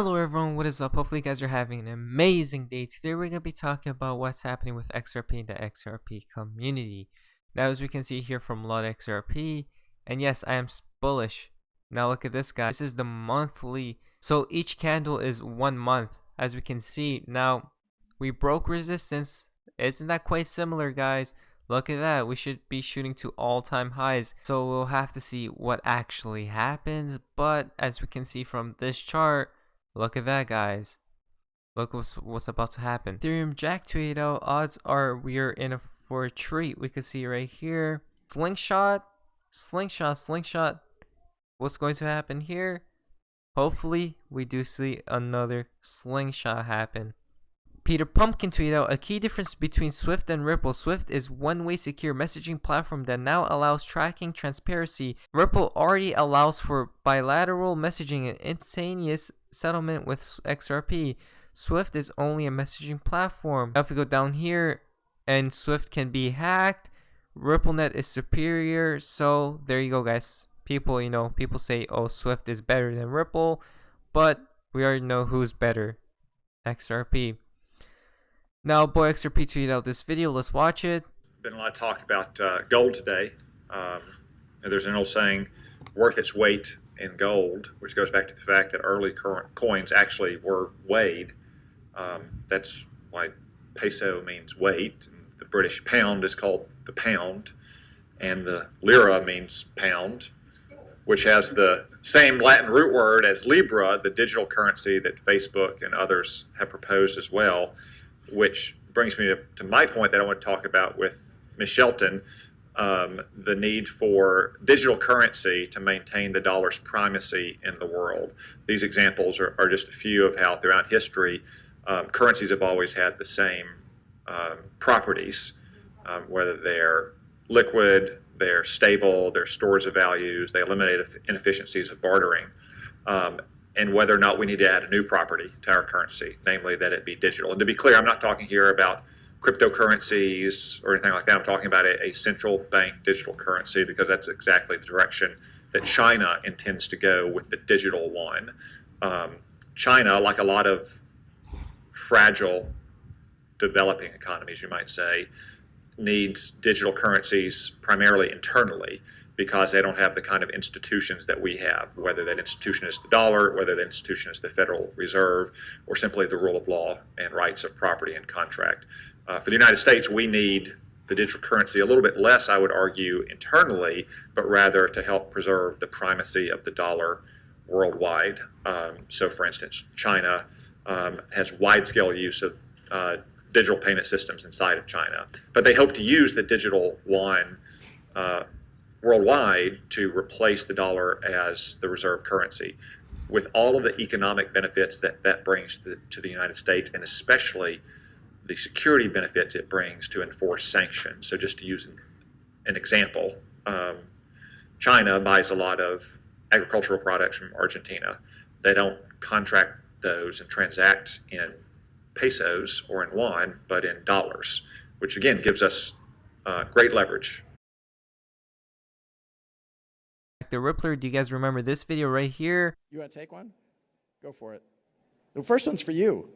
Hello everyone, what is up? Hopefully you guys are having an amazing day. Today we're going to be talking about what's happening with XRP in the XRP community. Now as we can see here from lot XRP, and yes, I am bullish. Now look at this guy. This is the monthly. So each candle is 1 month. As we can see, now we broke resistance. Isn't that quite similar, guys? Look at that. We should be shooting to all-time highs. So we'll have to see what actually happens. But as we can see from this chart, look at that, guys. Look what's about to happen. Ethereum Jack tweeted out, odds are we are in for a treat. We can see right here. Slingshot. What's going to happen here? Hopefully, we do see another slingshot happen. Peter Pumpkin tweeted out, a key difference between Swift and Ripple. Swift is one-way secure messaging platform that now allows tracking transparency. Ripple already allows for bilateral messaging and instantaneous settlement with XRP. Swift is only a messaging platform. Now if we go down here, and Swift can be hacked, RippleNet is superior. So there you go, guys. People, people say, oh, Swift is better than Ripple, but we already know who's better. XRP. Now, boy XRP tweeted out this video. Let's watch it. Been a lot of talk about gold today. There's an old saying, worth its weight in gold, which goes back to the fact that early current coins actually were weighed. That's why peso means weight. The British pound is called the pound, and the lira means pound, which has the same Latin root word as Libra, the digital currency that Facebook and others have proposed as well. Which brings me to my point that I want to talk about with Ms. Shelton, the need for digital currency to maintain the dollar's primacy in the world. These examples are just a few of how throughout history currencies have always had the same properties, whether they're liquid, they're stable, they're stores of values, they eliminate inefficiencies of bartering. And whether or not we need to add a new property to our currency, namely that it be digital. And to be clear, I'm not talking here about cryptocurrencies or anything like that. I'm talking about a central bank digital currency, because that's exactly the direction that China intends to go with the digital yuan. China, like a lot of fragile developing economies, you might say, needs digital currencies primarily internally, because they don't have the kind of institutions that we have, whether that institution is the dollar, whether that institution is the Federal Reserve, or simply the rule of law and rights of property and contract. For the United States, we need the digital currency a little bit less, I would argue, internally, but rather to help preserve the primacy of the dollar worldwide. So for instance, China has wide-scale use of digital payment systems inside of China, but they hope to use the digital yuan worldwide to replace the dollar as the reserve currency, with all of the economic benefits that brings to the United States, and especially the security benefits it brings to enforce sanctions. So just to use an example, China buys a lot of agricultural products from Argentina. They don't contract those and transact in pesos or in yuan, but in dollars, which again gives us great leverage. The Rippler, do you guys remember this video right here? You want to take one? Go for it. The first one's for you.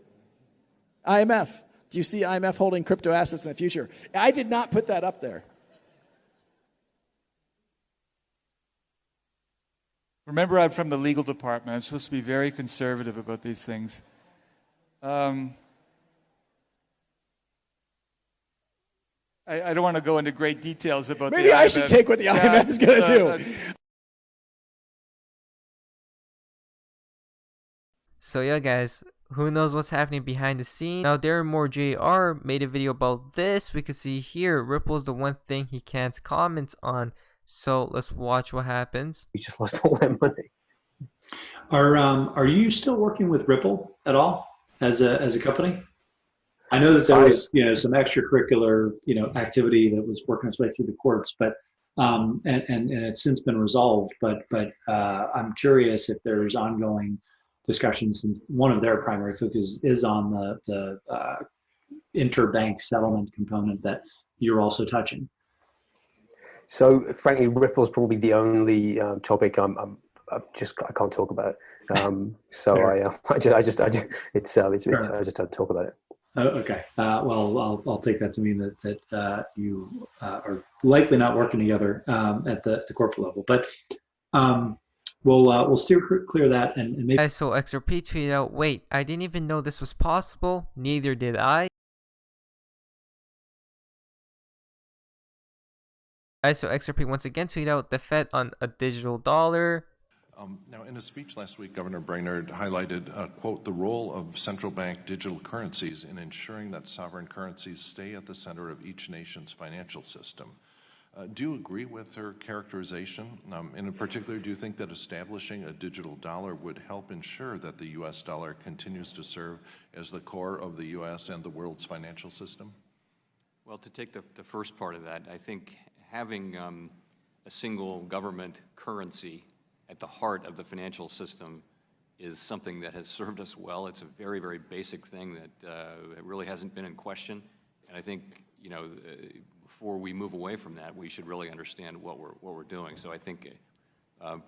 IMF. Do you see IMF holding crypto assets in the future? I did not put that up there. Remember, I'm from the legal department. I'm supposed to be very conservative about these things. I don't want to go into great details about Maybe I should take what the IMF is going to do. So yeah, guys, who knows what's happening behind the scenes. Now, Darren Moore JR made a video about this. We can see here, Ripple's the one thing he can't comment on. So let's watch what happens. We just lost all that money. Are you still working with Ripple at all as a company? I know that there was some extracurricular activity that was working its way through the courts, but and it's since been resolved. But I'm curious if there's ongoing discussions, since one of their primary focus is on the interbank settlement component that you're also touching. So frankly, Ripple's probably the only topic I'm I can't talk about it. So I just don't talk about it. Oh, okay. Well, I'll take that to mean that you are likely not working together at the corporate level, but we'll steer clear of that and maybe. Guys, so XRP tweeted out, "Wait, I didn't even know this was possible. Neither did I." Guys, so XRP once again tweeted out, "The Fed on a digital dollar." Now, in a speech last week, Governor Brainerd highlighted, quote, the role of central bank digital currencies in ensuring that sovereign currencies stay at the center of each nation's financial system. Do you agree with her characterization? And in particular, do you think that establishing a digital dollar would help ensure that the U.S. dollar continues to serve as the core of the U.S. and the world's financial system? Well, to take the first part of that, I think having a single government currency at the heart of the financial system is something that has served us well. It's a very, very basic thing that really hasn't been in question. And I think, before we move away from that, we should really understand what we're doing. So I think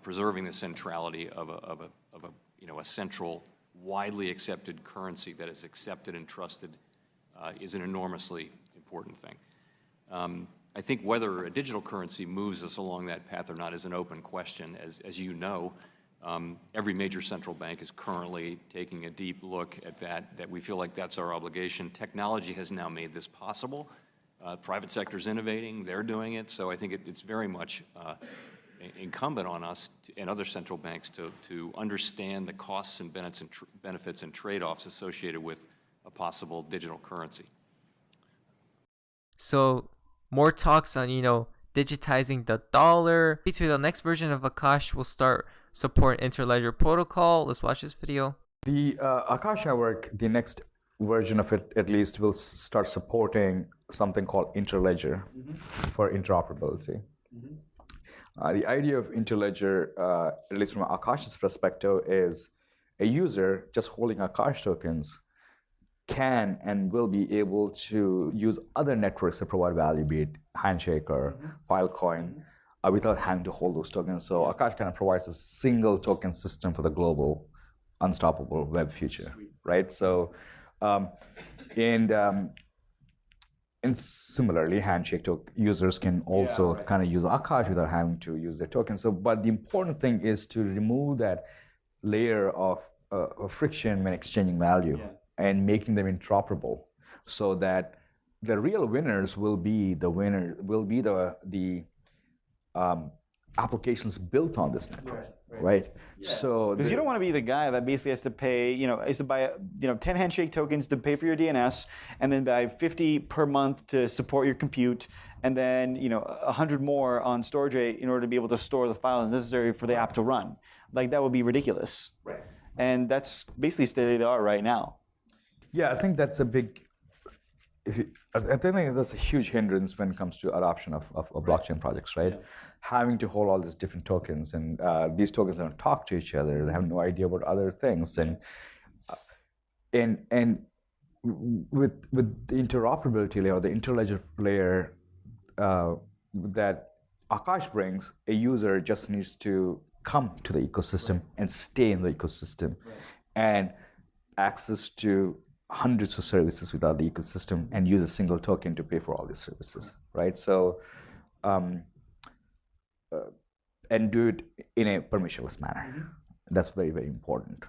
preserving the centrality of a central, widely accepted currency that is accepted and trusted is an enormously important thing. I think whether a digital currency moves us along that path or not is an open question. As you know, every major central bank is currently taking a deep look at that we feel like that's our obligation. Technology has now made this possible. Private sector's innovating, they're doing it, so I think it's very much incumbent on us and other central banks to understand the costs and benefits and trade-offs associated with a possible digital currency. So more talks on, digitizing the dollar. The next version of Akash will start support interledger protocol. Let's watch this video. The Akash network, the next version of it at least, will start supporting something called interledger for interoperability. The idea of interledger, at least from Akash's perspective, is a user just holding Akash tokens can and will be able to use other networks to provide value, be it Handshake or Filecoin, without having to hold those tokens. So Akash kind of provides a single token system for the global, unstoppable web future, right? So, and similarly, Handshake users can also kind of use Akash without having to use their token. So, but the important thing is to remove that layer of friction when exchanging value and making them interoperable, so that the real winners will be the applications built on this network, right? Yeah. So because you don't want to be the guy that basically has to pay, has to buy 10 Handshake tokens to pay for your DNS, and then buy 50 per month to support your compute, and then 100 more on storage rate in order to be able to store the files necessary for the app to run. Like, that would be ridiculous. Right. And that's basically state of the art right now. Yeah, I think that's a big. I think that's a huge hindrance when it comes to adoption of blockchain projects, right? Yeah. Having to hold all these different tokens, and these tokens don't talk to each other. They have no idea about other things, and with the interoperability layer, or the interledger layer that Akash brings, a user just needs to come to the ecosystem and stay in the ecosystem, and access to hundreds of services without the ecosystem, and use a single token to pay for all these services, right? So, and do it in a permissionless manner. That's very, very important.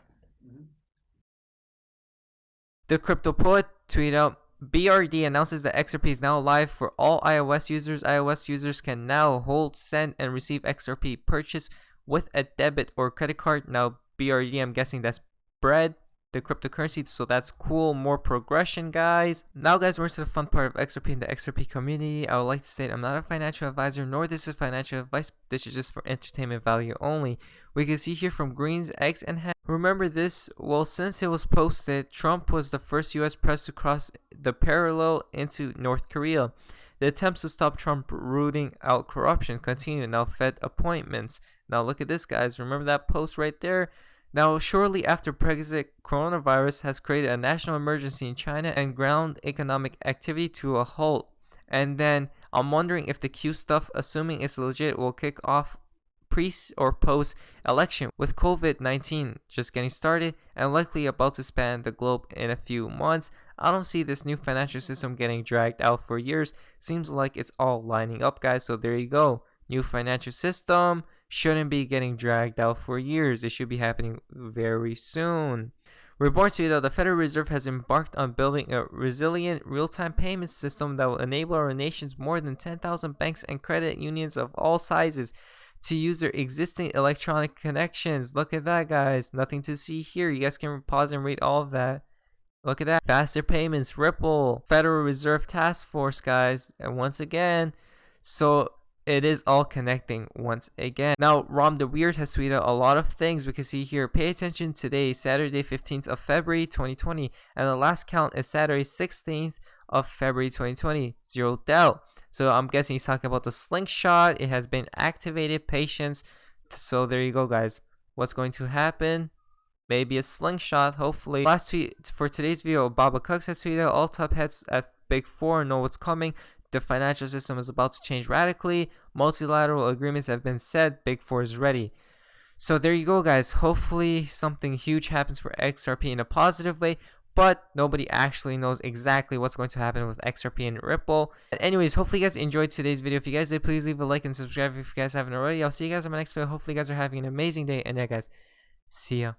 The Crypto Poet tweeted out, BRD announces that XRP is now live for all iOS users. iOS users can now hold, send, and receive XRP purchase with a debit or credit card. Now, BRD, I'm guessing that's bread, the cryptocurrency, so that's cool. More progression, guys. Now, guys, we're to the fun part of XRP and the XRP community. I would like to state I'm not a financial advisor, nor this is financial advice. This is just for entertainment value only. We can see here from Greens, Eggs, and Ham. Remember this? Well, since it was posted, Trump was the first U.S. president to cross the parallel into North Korea. The attempts to stop Trump rooting out corruption continue. Now, Fed appointments. Now, look at this, guys. Remember that post right there? Now, shortly after Brexit, coronavirus has created a national emergency in China and ground economic activity to a halt. And then I'm wondering if the Q stuff, assuming it's legit, will kick off pre or post election, with COVID-19 just getting started and likely about to span the globe in a few months. I don't see this new financial system getting dragged out for years. Seems like it's all lining up, guys. So there you go. New financial system shouldn't be getting dragged out for years. It should be happening very soon. Reports to you that the Federal Reserve has embarked on building a resilient real-time payment system that will enable our nation's more than 10,000 banks and credit unions of all sizes to use their existing electronic connections. Look at that, guys. Nothing to see here. You guys can pause and read all of that. Look at that. Faster payments, Ripple, Federal Reserve Task Force, guys. And once again, so it is all connecting once again. Now, Rom the Weird has tweeted a lot of things we can see here. Pay attention today, Saturday 15th of February 2020. And the last count is Saturday 16th of February 2020. Zero doubt. So I'm guessing he's talking about the slingshot. It has been activated. Patience. So there you go, guys. What's going to happen? Maybe a slingshot, hopefully. Last tweet for today's video, Baba Cooks has tweeted, all top heads at Big Four know what's coming. The financial system is about to change radically. Multilateral agreements have been said. Big Four is ready. So there you go, guys. Hopefully something huge happens for XRP in a positive way. But nobody actually knows exactly what's going to happen with XRP and Ripple. But anyways, hopefully you guys enjoyed today's video. If you guys did, please leave a like and subscribe if you guys haven't already. I'll see you guys in my next video. Hopefully you guys are having an amazing day. And yeah, guys, see ya.